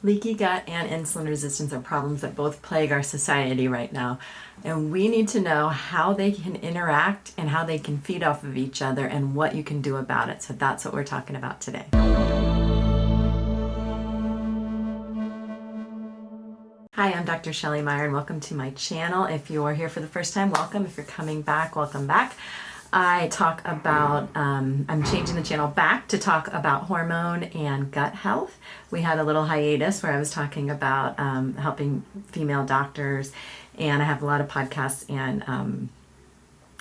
Leaky gut and insulin resistance are problems that both plague our society right now. And we need to know how they can interact and how they can feed off of each other and what you can do about it. So that's what we're talking about today. Hi, I'm Dr. Shelley Meyer and welcome to my channel. If you are here for the first time, welcome. If you're coming back, welcome back. I talk about, I'm changing the channel back to talk about hormone and gut health. We had a little hiatus where I was talking about helping female doctors, and I have a lot of podcasts and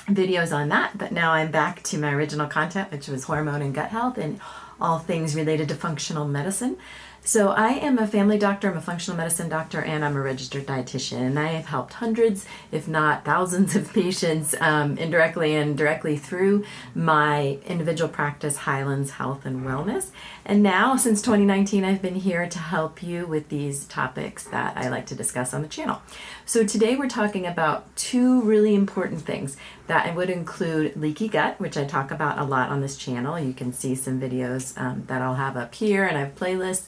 videos on that, but now I'm back to my original content, which was hormone and gut health and all things related to functional medicine. So I am a family doctor, I'm a functional medicine doctor, and I'm a registered dietitian. And I have helped hundreds, if not thousands of patients indirectly and directly through my individual practice, Highlands Health and Wellness. And now, since 2019, I've been here to help you with these topics that I like to discuss on the channel. So today we're talking about two really important things that would include leaky gut, which I talk about a lot on this channel. You can see some videos that I'll have up here, and I have playlists.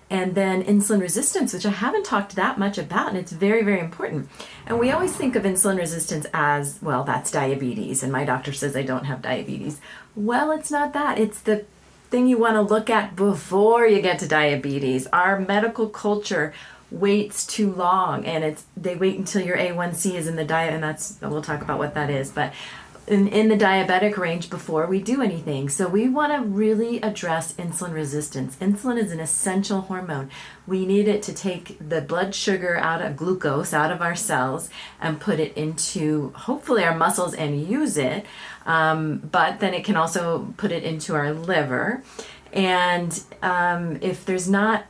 And then insulin resistance, which I haven't talked that much about, and it's very, very important. And we always think of insulin resistance as, well, that's diabetes, and my doctor says I don't have diabetes. Well, it's not that. It's the thing you want to look at before you get to diabetes. Our medical culture waits too long, and they wait until your A1C is in the diet, and we'll talk about what that is, but in the diabetic range before we do anything. So we want to really address insulin resistance. Insulin is an essential hormone. We need it to take the blood sugar glucose out of our cells and put it into hopefully our muscles and use it. But then it can also put it into our liver. And if there's not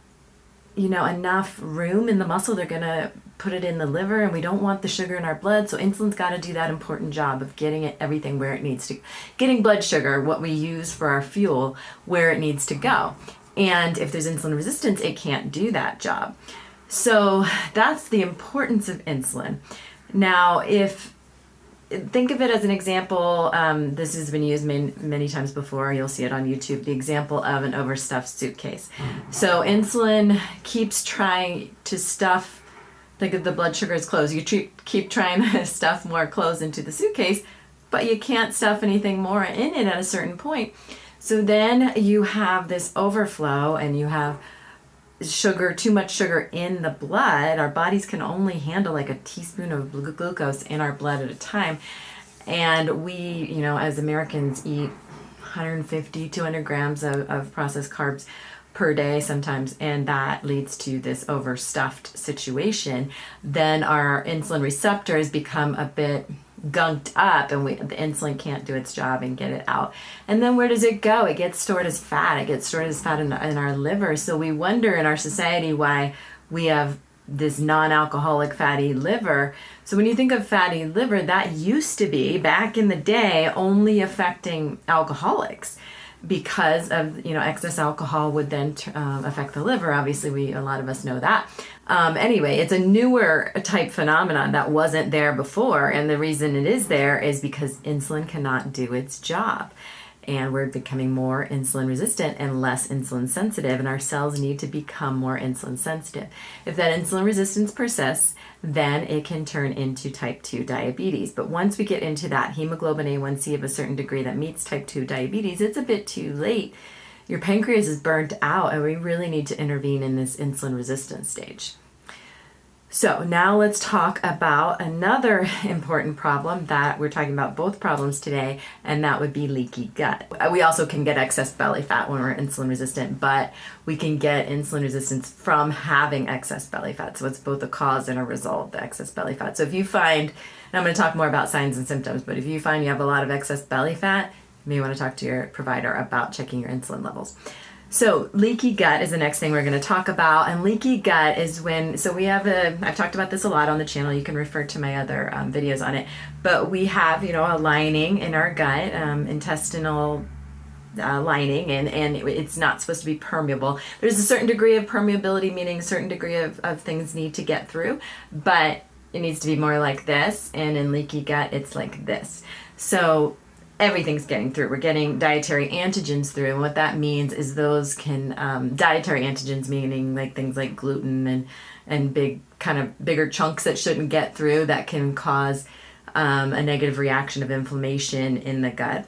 enough room in the muscle, they're going to put it in the liver, and we don't want the sugar in our blood. So insulin's got to do that important job of getting everything where it needs to, getting blood sugar, what we use for our fuel, where it needs to go. And if there's insulin resistance, it can't do that job. So that's the importance of insulin. Now, think of it as an example, this has been used many times before, you'll see it on YouTube, the example of an overstuffed suitcase. So insulin keeps trying to stuff, think of the blood sugar as clothes, you keep trying to stuff more clothes into the suitcase, but you can't stuff anything more in it at a certain point. So then you have this overflow and you have too much sugar in the blood. Our bodies can only handle like a teaspoon of glucose in our blood at a time. And we, as Americans, eat 150, 200 grams of processed carbs per day sometimes, and that leads to this overstuffed situation. Then our insulin receptors become a bit gunked up, and the insulin can't do its job and get it out. And then where does it go? It gets stored as fat. It gets stored as fat in our liver. So we wonder in our society why we have this non-alcoholic fatty liver. So when you think of fatty liver, that used to be, back in the day, only affecting alcoholics, because of excess alcohol would then affect the liver. Obviously, a lot of us know that. Anyway, it's a newer type phenomenon that wasn't there before, and the reason it is there is because insulin cannot do its job. And we're becoming more insulin resistant and less insulin sensitive, and our cells need to become more insulin sensitive. If that insulin resistance persists, then it can turn into type 2 diabetes. But once we get into that hemoglobin A1C of a certain degree that meets type 2 diabetes, it's a bit too late. Your pancreas is burnt out, and we really need to intervene in this insulin resistance stage. So now let's talk about another important problem that we're talking about, both problems today, and that would be leaky gut. We also can get excess belly fat when we're insulin resistant, but we can get insulin resistance from having excess belly fat. So it's both a cause and a result, the excess belly fat. So if you find, and I'm going to talk more about signs and symptoms, but if you find you have a lot of excess belly fat, you may want to talk to your provider about checking your insulin levels. So leaky gut is the next thing we're going to talk about. And leaky gut is I've talked about this a lot on the channel. You can refer to my other videos on it. But we have, a lining in our gut, intestinal lining, and it's not supposed to be permeable. There's a certain degree of permeability, meaning a certain degree of things need to get through, but it needs to be more like this. And in leaky gut, it's like this. So everything's getting through. We're getting dietary antigens through, and what that means is those can dietary antigens, meaning like things like gluten and bigger chunks that shouldn't get through, that can cause a negative reaction of inflammation in the gut.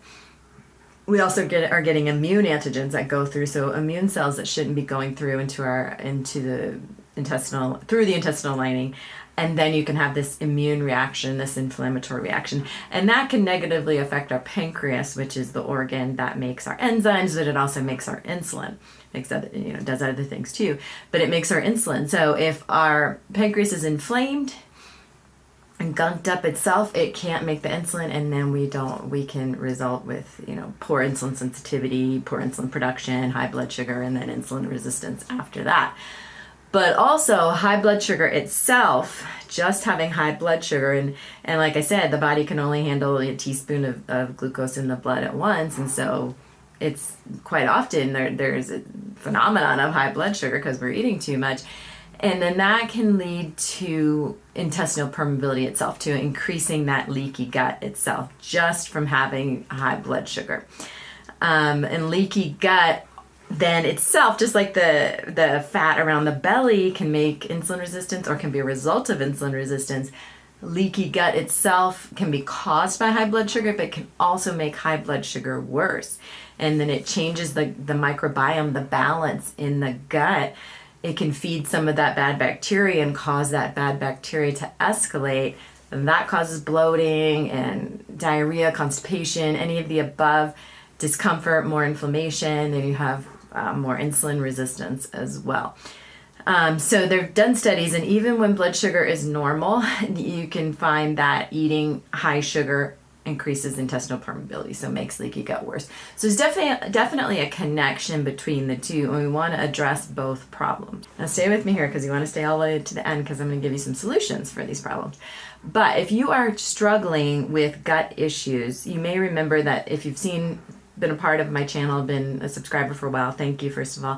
We also are getting immune antigens that go through, so immune cells that shouldn't be going through through the intestinal lining. And then you can have this immune reaction, this inflammatory reaction. And that can negatively affect our pancreas, which is the organ that makes our enzymes, but it also makes our insulin. Does other things too, but it makes our insulin. So if our pancreas is inflamed and gunked up itself, it can't make the insulin, and then we can result with, poor insulin sensitivity, poor insulin production, high blood sugar, and then insulin resistance after that. But also high blood sugar itself, just having high blood sugar, and like I said, the body can only handle a teaspoon of glucose in the blood at once. And so it's quite often there's a phenomenon of high blood sugar because we're eating too much. And then that can lead to intestinal permeability itself, to increasing that leaky gut itself, just from having high blood sugar. And leaky gut then itself, just like the fat around the belly can make insulin resistance or can be a result of insulin resistance, leaky gut itself can be caused by high blood sugar, but can also make high blood sugar worse. And then it changes the microbiome, the balance in the gut. It can feed some of that bad bacteria and cause that bad bacteria to escalate. And that causes bloating and diarrhea, constipation, any of the above, discomfort, more inflammation, and you have more insulin resistance as well. So they've done studies, and even when blood sugar is normal, you can find that eating high sugar increases intestinal permeability, so makes leaky gut worse. So there's definitely a connection between the two, and we want to address both problems. Now stay with me here because you want to stay all the way to the end, because I'm going to give you some solutions for these problems. But if you are struggling with gut issues, you may remember that if you've been a part of my channel, been a subscriber for a while, thank you first of all.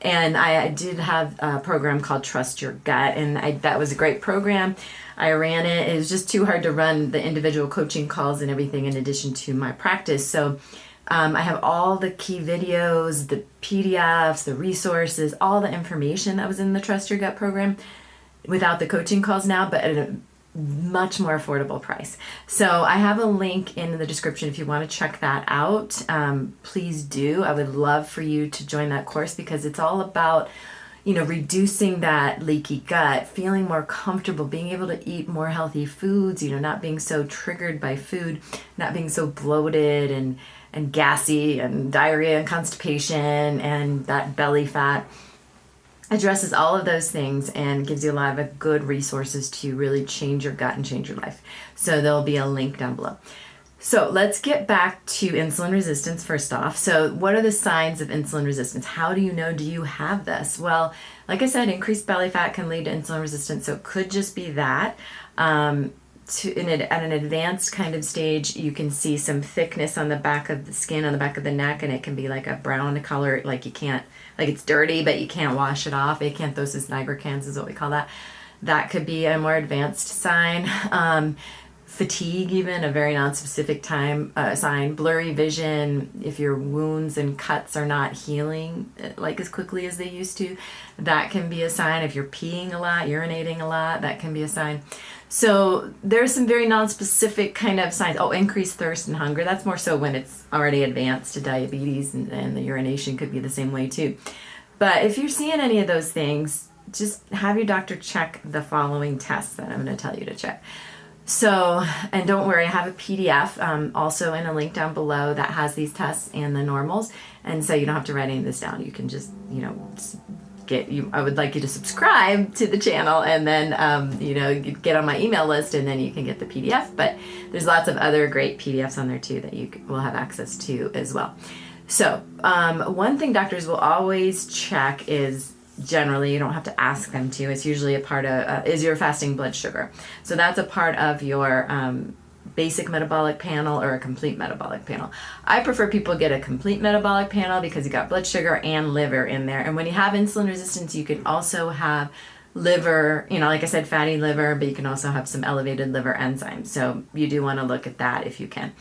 And I did have a program called Trust Your Gut, and that was a great program. I ran it. It was just too hard to run the individual coaching calls and everything in addition to my practice. So I have all the key videos, the PDFs, the resources, all the information that was in the Trust Your Gut program without the coaching calls now, but at a much more affordable price. So I have a link in the description if you want to check that out. Please do. I would love for you to join that course, because it's all about reducing that leaky gut, feeling more comfortable, being able to eat more healthy foods, not being so triggered by food, not being so bloated and gassy and diarrhea and constipation and that belly fat. Addresses all of those things and gives you a lot of good resources to really change your gut and change your life. So there'll be a link down below. So let's get back to insulin resistance first off. So what are the signs of insulin resistance? How do you know, do you have this? Well, like I said, increased belly fat can lead to insulin resistance. So it could just be that. At an advanced kind of stage, you can see some thickness on the back of the skin, on the back of the neck, and it can be like a brown color, like it's dirty, but you can't wash it off. Acanthosis nigricans is what we call that. That could be a more advanced sign. Fatigue, even a very non-specific sign. Blurry vision, if your wounds and cuts are not healing like as quickly as they used to, that can be a sign. If you're peeing a lot, urinating a lot, that can be a sign. So there's some very non-specific kind of signs. Increased thirst and hunger. That's more so when it's already advanced to diabetes, and the urination could be the same way too. But if you're seeing any of those things, just have your doctor check the following tests that I'm going to tell you to check. So, and don't worry, I have a PDF also in a link down below that has these tests and the normals. And so you don't have to write any of this down. You can just, I would like you to subscribe to the channel and then, get on my email list, and then you can get the PDF. But there's lots of other great PDFs on there too that you will have access to as well. So one thing doctors will always check is, generally, you don't have to ask them to, it's usually a part of, is your fasting blood sugar. So that's a part of your basic metabolic panel or a complete metabolic panel. I prefer people get a complete metabolic panel because you got blood sugar and liver in there. And when you have insulin resistance, you can also have liver, like I said, fatty liver, but you can also have some elevated liver enzymes. So you do want to look at that if you can.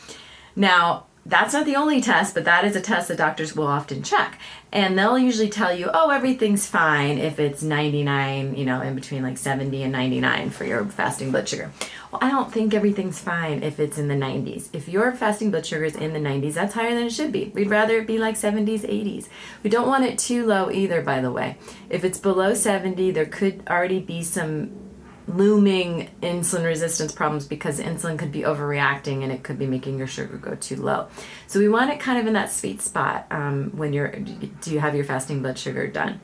Now, That's not the only test, but that is a test that doctors will often check. And they'll usually tell you, oh, everything's fine if it's 99, in between like 70 and 99 for your fasting blood sugar. Well, I don't think everything's fine if it's in the 90s. If your fasting blood sugar is in the 90s, that's higher than it should be. We'd rather it be like 70s, 80s. We don't want it too low either, by the way. If it's below 70, there could already be some looming insulin resistance problems because insulin could be overreacting and it could be making your sugar go too low. So we want it kind of in that sweet spot when you have your fasting blood sugar done.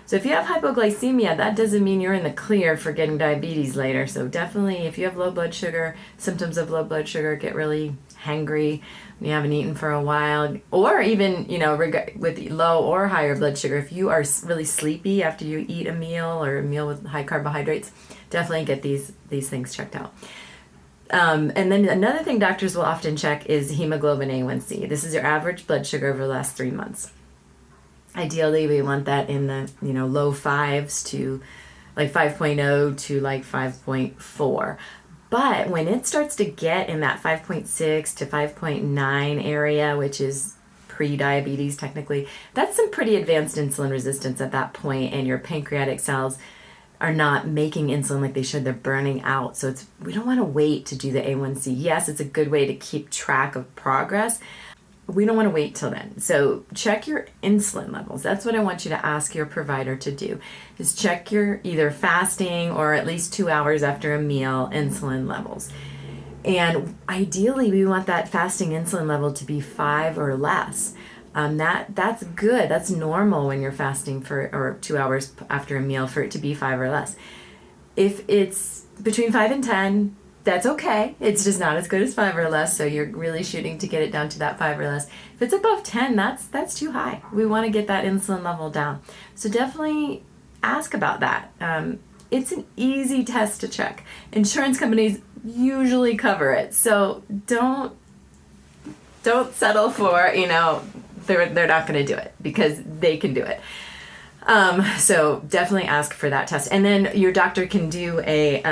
So if you have hypoglycemia, that doesn't mean you're in the clear for getting diabetes later. So definitely if you have low blood sugar, symptoms of low blood sugar, get really hangry, you haven't eaten for a while, or even, with low or higher blood sugar, if you are really sleepy after you eat a meal or a meal with high carbohydrates, definitely get these things checked out. And then another thing doctors will often check is hemoglobin A1C. This is your average blood sugar over the last 3 months. Ideally, we want that in the, low 5s to like 5.0 to like 5.4. But when it starts to get in that 5.6 to 5.9 area, which is pre-diabetes technically, that's some pretty advanced insulin resistance at that point, and your pancreatic cells are not making insulin like they should. They're burning out. So we don't want to wait to do the A1C. Yes, it's a good way to keep track of progress. We don't want to wait till then. So check your insulin levels. That's what I want you to ask your provider to do, is check your either fasting or at least 2 hours after a meal insulin levels. And ideally, we want that fasting insulin level to be 5 or less. That's good. That's normal when you're fasting or 2 hours after a meal for it to be 5 or less. If it's between 5 and 10, that's okay. It's just not as good as 5 or less, so you're really shooting to get it down to that 5 or less. If it's above 10, that's too high. We want to get that insulin level down. So definitely ask about that. It's an easy test to check. Insurance companies usually cover it, so don't settle for, they're not going to do it because they can do it. So definitely ask for that test. And then your doctor can do a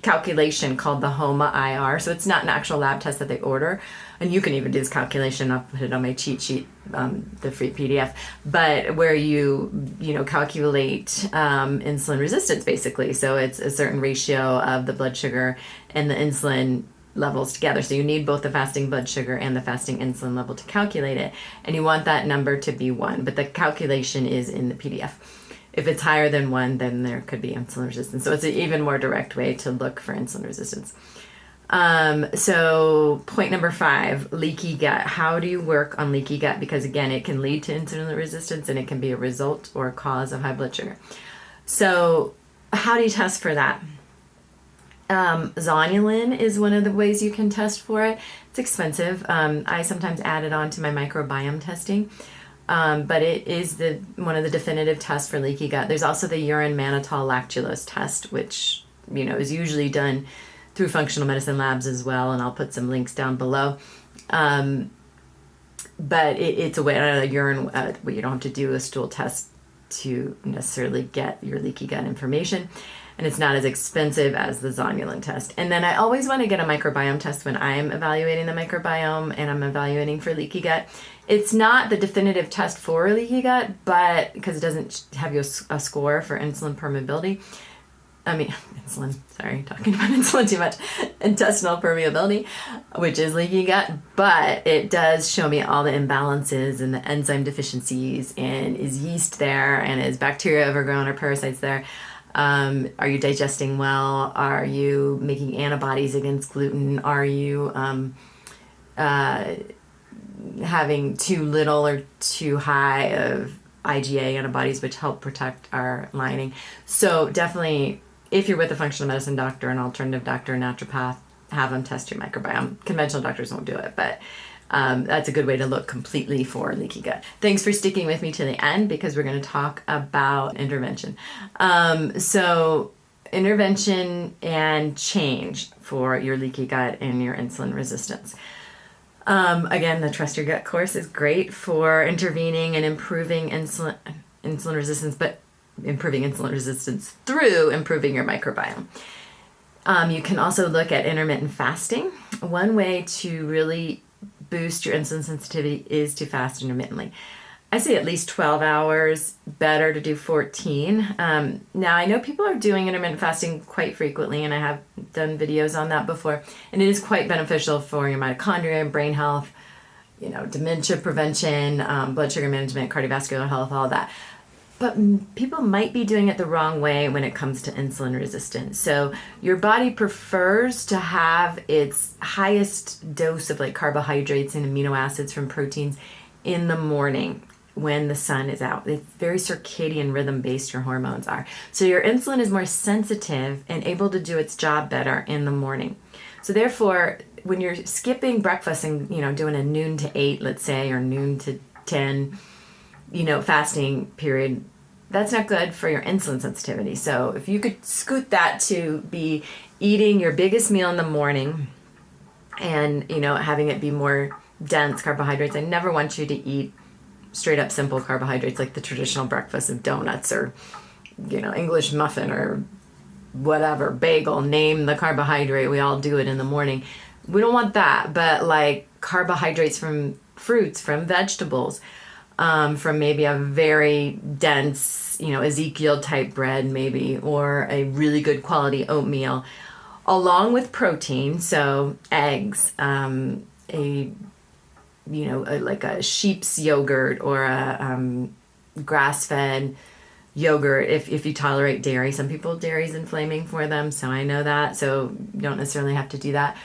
calculation called the HOMA IR. So it's not an actual lab test that they order. And you can even do this calculation. I'll put it on my cheat sheet, the free PDF, but where you calculate insulin resistance basically. So it's a certain ratio of the blood sugar and the insulin levels together. So you need both the fasting blood sugar and the fasting insulin level to calculate it. And you want that number to be 1, but the calculation is in the PDF. If it's higher than 1, then there could be insulin resistance. So it's an even more direct way to look for insulin resistance. So point number 5, leaky gut. How do you work on leaky gut? Because again, it can lead to insulin resistance and it can be a result or a cause of high blood sugar. So how do you test for that? Zonulin is one of the ways you can test for it. It's expensive. I sometimes add it on to my microbiome testing. But it is one of the definitive tests for leaky gut. There's also the urine mannitol lactulose test, which is usually done through functional medicine labs as well, and I'll put some links down below. But it's a way urine. You don't have to do a stool test to necessarily get your leaky gut information, and it's not as expensive as the zonulin test. And then I always want to get a microbiome test when I'm evaluating the microbiome and I'm evaluating for leaky gut. It's not the definitive test for leaky gut, but because it doesn't have you a score for insulin permeability. Talking about insulin too much. Intestinal permeability, which is leaky gut, but it does show me all the imbalances and the enzyme deficiencies, and is yeast there, and is bacteria overgrown or parasites there. Are you digesting well? Are you making antibodies against gluten? Are you having too little or too high of IgA antibodies, which help protect our lining? So definitely, if you're with a functional medicine doctor, an alternative doctor, a naturopath, have them test your microbiome. Conventional doctors won't do it, but that's a good way to look completely for leaky gut. Thanks for sticking with me to the end, because we're going to talk about intervention. So intervention and change for your leaky gut and your insulin resistance. Again, the Trust Your Gut course is great for intervening and improving insulin resistance, but improving insulin resistance through improving your microbiome. You can also look at intermittent fasting. one way to really boost your insulin sensitivity is to fast intermittently. I say at least 12 hours, better to do 14. Now, I know people are doing intermittent fasting quite frequently, and I have done videos on that before, and it is quite beneficial for your mitochondria and brain health, dementia prevention, blood sugar management, cardiovascular health, all that. But people might be doing it the wrong way when it comes to insulin resistance. So your body prefers to have its highest dose of like carbohydrates and amino acids from proteins in the morning when the sun is out. It's very circadian rhythm based, your hormones are. So your insulin is more sensitive and able to do its job better in the morning. So therefore, when you're skipping breakfast and, doing a noon to 8, let's say, or noon to 10, fasting period, that's not good for your insulin sensitivity. So if you could scoot that to be eating your biggest meal in the morning and, having it be more dense carbohydrates. I never want you to eat straight up simple carbohydrates like the traditional breakfast of donuts or, English muffin or whatever, bagel, name the carbohydrate. We all do it in the morning. We don't want that, but like carbohydrates from fruits, from vegetables, from maybe a very dense, Ezekiel type bread maybe, or a really good quality oatmeal, along with protein. So eggs, like a sheep's yogurt or a grass-fed yogurt if you tolerate dairy. Some people, dairy is inflaming for them, so I know that. So you don't necessarily have to do that.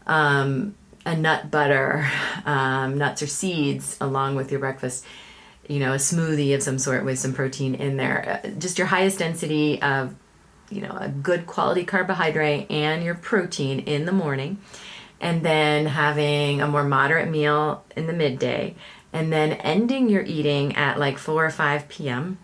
A nut butter, nuts or seeds along with your breakfast. A smoothie of some sort with some protein in there. Just your highest density of, a good quality carbohydrate and your protein in the morning. And then having a more moderate meal in the midday. And then ending your eating at like 4 or 5 p.m.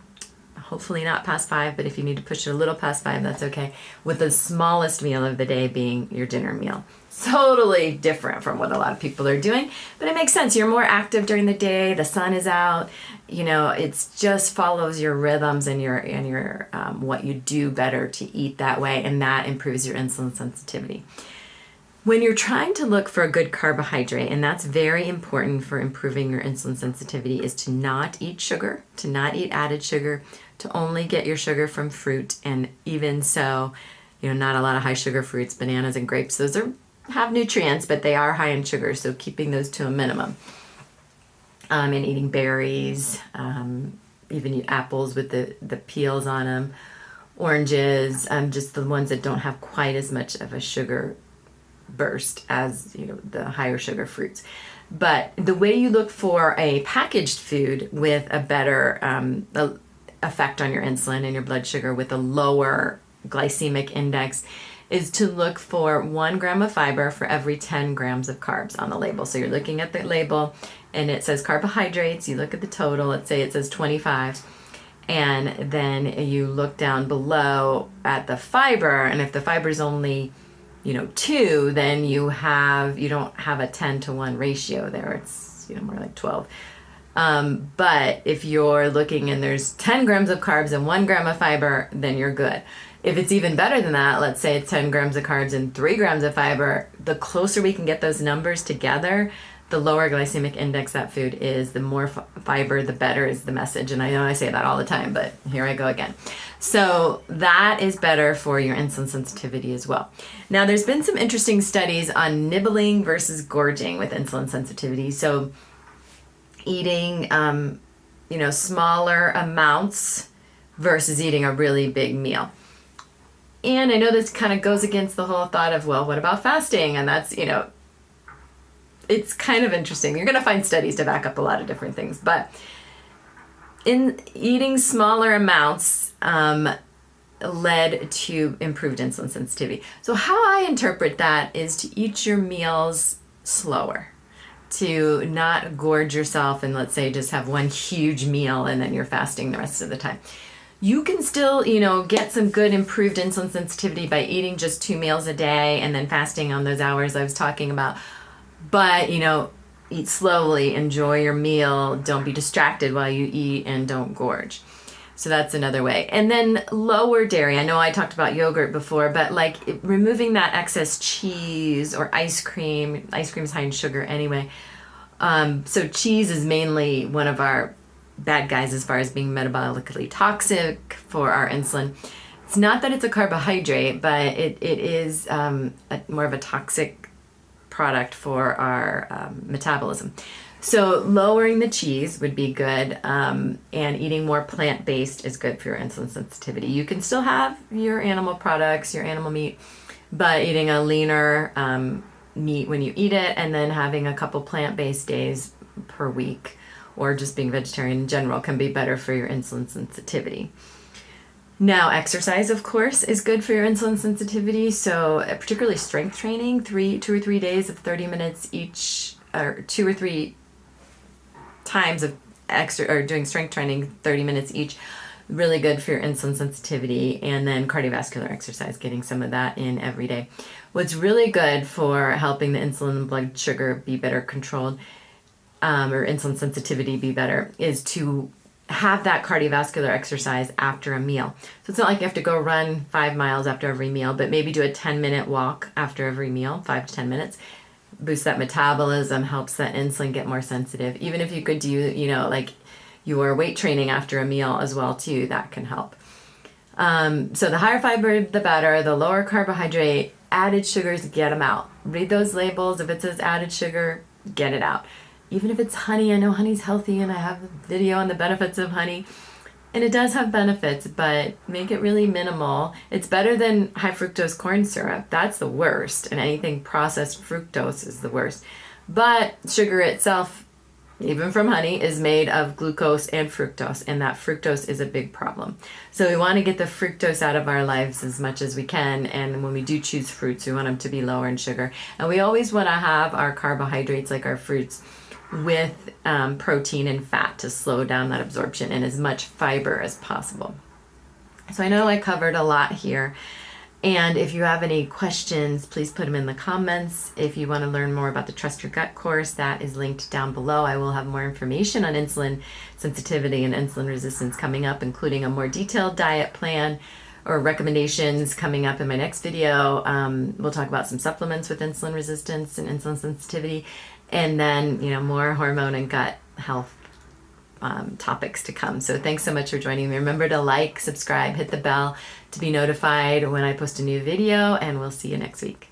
Hopefully not past 5, but if you need to push it a little past 5, that's okay. With the smallest meal of the day being your dinner meal. Totally different from what a lot of people are doing, but it makes sense. You're more active during the day. The sun is out. It just follows your rhythms and your what you do better to eat that way, and that improves your insulin sensitivity. When you're trying to look for a good carbohydrate, and that's very important for improving your insulin sensitivity, is to not eat sugar, to not eat added sugar, to only get your sugar from fruit, and even so, not a lot of high sugar fruits, bananas and grapes. Those have nutrients, but they are high in sugar, so keeping those to a minimum. And eating berries, even eat apples with the peels on them, oranges, just the ones that don't have quite as much of a sugar burst as the higher sugar fruits. But the way you look for a packaged food with a better effect on your insulin and your blood sugar with a lower glycemic index is to look for 1 gram of fiber for every 10 grams of carbs on the label. So you're looking at the label and it says carbohydrates, you look at the total, let's say it says 25, and then you look down below at the fiber, and if the fiber is only 2, then you don't have a 10-to-1 ratio there. It's, more like 12. But if you're looking and there's 10 grams of carbs and 1 gram of fiber, then you're good. If it's even better than that, let's say it's 10 grams of carbs and 3 grams of fiber, the closer we can get those numbers together, the lower glycemic index that food is, the more fiber, the better is the message. And I know I say that all the time, but here I go again. So that is better for your insulin sensitivity as well. Now, there's been some interesting studies on nibbling versus gorging with insulin sensitivity. So eating, smaller amounts versus eating a really big meal. And I know this kind of goes against the whole thought of, well, what about fasting? And that's, it's kind of interesting. You're going to find studies to back up a lot of different things. But in eating smaller amounts led to improved insulin sensitivity. So how I interpret that is to eat your meals slower, to not gorge yourself and, let's say, just have one huge meal and then you're fasting the rest of the time. You can still, get some good improved insulin sensitivity by eating just 2 meals a day and then fasting on those hours I was talking about. But, eat slowly, enjoy your meal, don't be distracted while you eat, and don't gorge. So that's another way. And then lower dairy. I know I talked about yogurt before, but like removing that excess cheese or ice cream. Ice cream is high in sugar anyway. So cheese is mainly one of our bad guys as far as being metabolically toxic for our insulin. It's not that it's a carbohydrate, but it is more of a toxic product for our metabolism. So lowering the cheese would be good, and eating more plant-based is good for your insulin sensitivity. You can still have your animal products, your animal meat, but eating a leaner meat when you eat it, and then having a couple plant-based days per week, or just being vegetarian in general, can be better for your insulin sensitivity. Now, exercise, of course, is good for your insulin sensitivity. So particularly strength training, 2 or 3 days of 30 minutes each, or 2 or 3 times of doing strength training, 30 minutes each, really good for your insulin sensitivity. And then cardiovascular exercise, getting some of that in every day. What's really good for helping the insulin and blood sugar be better controlled, or insulin sensitivity be better, is to have that cardiovascular exercise after a meal. So it's not like you have to go run 5 miles after every meal, but maybe do a 10-minute walk after every meal, 5 to 10 minutes. Boosts that metabolism, helps that insulin get more sensitive. Even if you could do, like your weight training after a meal as well too, that can help. So the higher fiber, the better. The lower carbohydrate, added sugars, get them out. Read those labels. If it says added sugar, get it out. Even if it's honey, I know honey's healthy and I have a video on the benefits of honey. And it does have benefits, but make it really minimal. It's better than high fructose corn syrup. That's the worst. And anything processed fructose is the worst. But sugar itself, even from honey, is made of glucose and fructose. And that fructose is a big problem. So we want to get the fructose out of our lives as much as we can. And when we do choose fruits, we want them to be lower in sugar. And we always want to have our carbohydrates, like our fruits, with protein and fat to slow down that absorption, and as much fiber as possible. So I know I covered a lot here, and if you have any questions, please put them in the comments. If you want to learn more about the Trust Your Gut course, that is linked down below. I will have more information on insulin sensitivity and insulin resistance coming up, including a more detailed diet plan or recommendations coming up in my next video. We'll talk about some supplements with insulin resistance and insulin sensitivity, and then, more hormone and gut health topics to come. So thanks so much for joining me. Remember to like, subscribe, hit the bell to be notified when I post a new video, and we'll see you next week.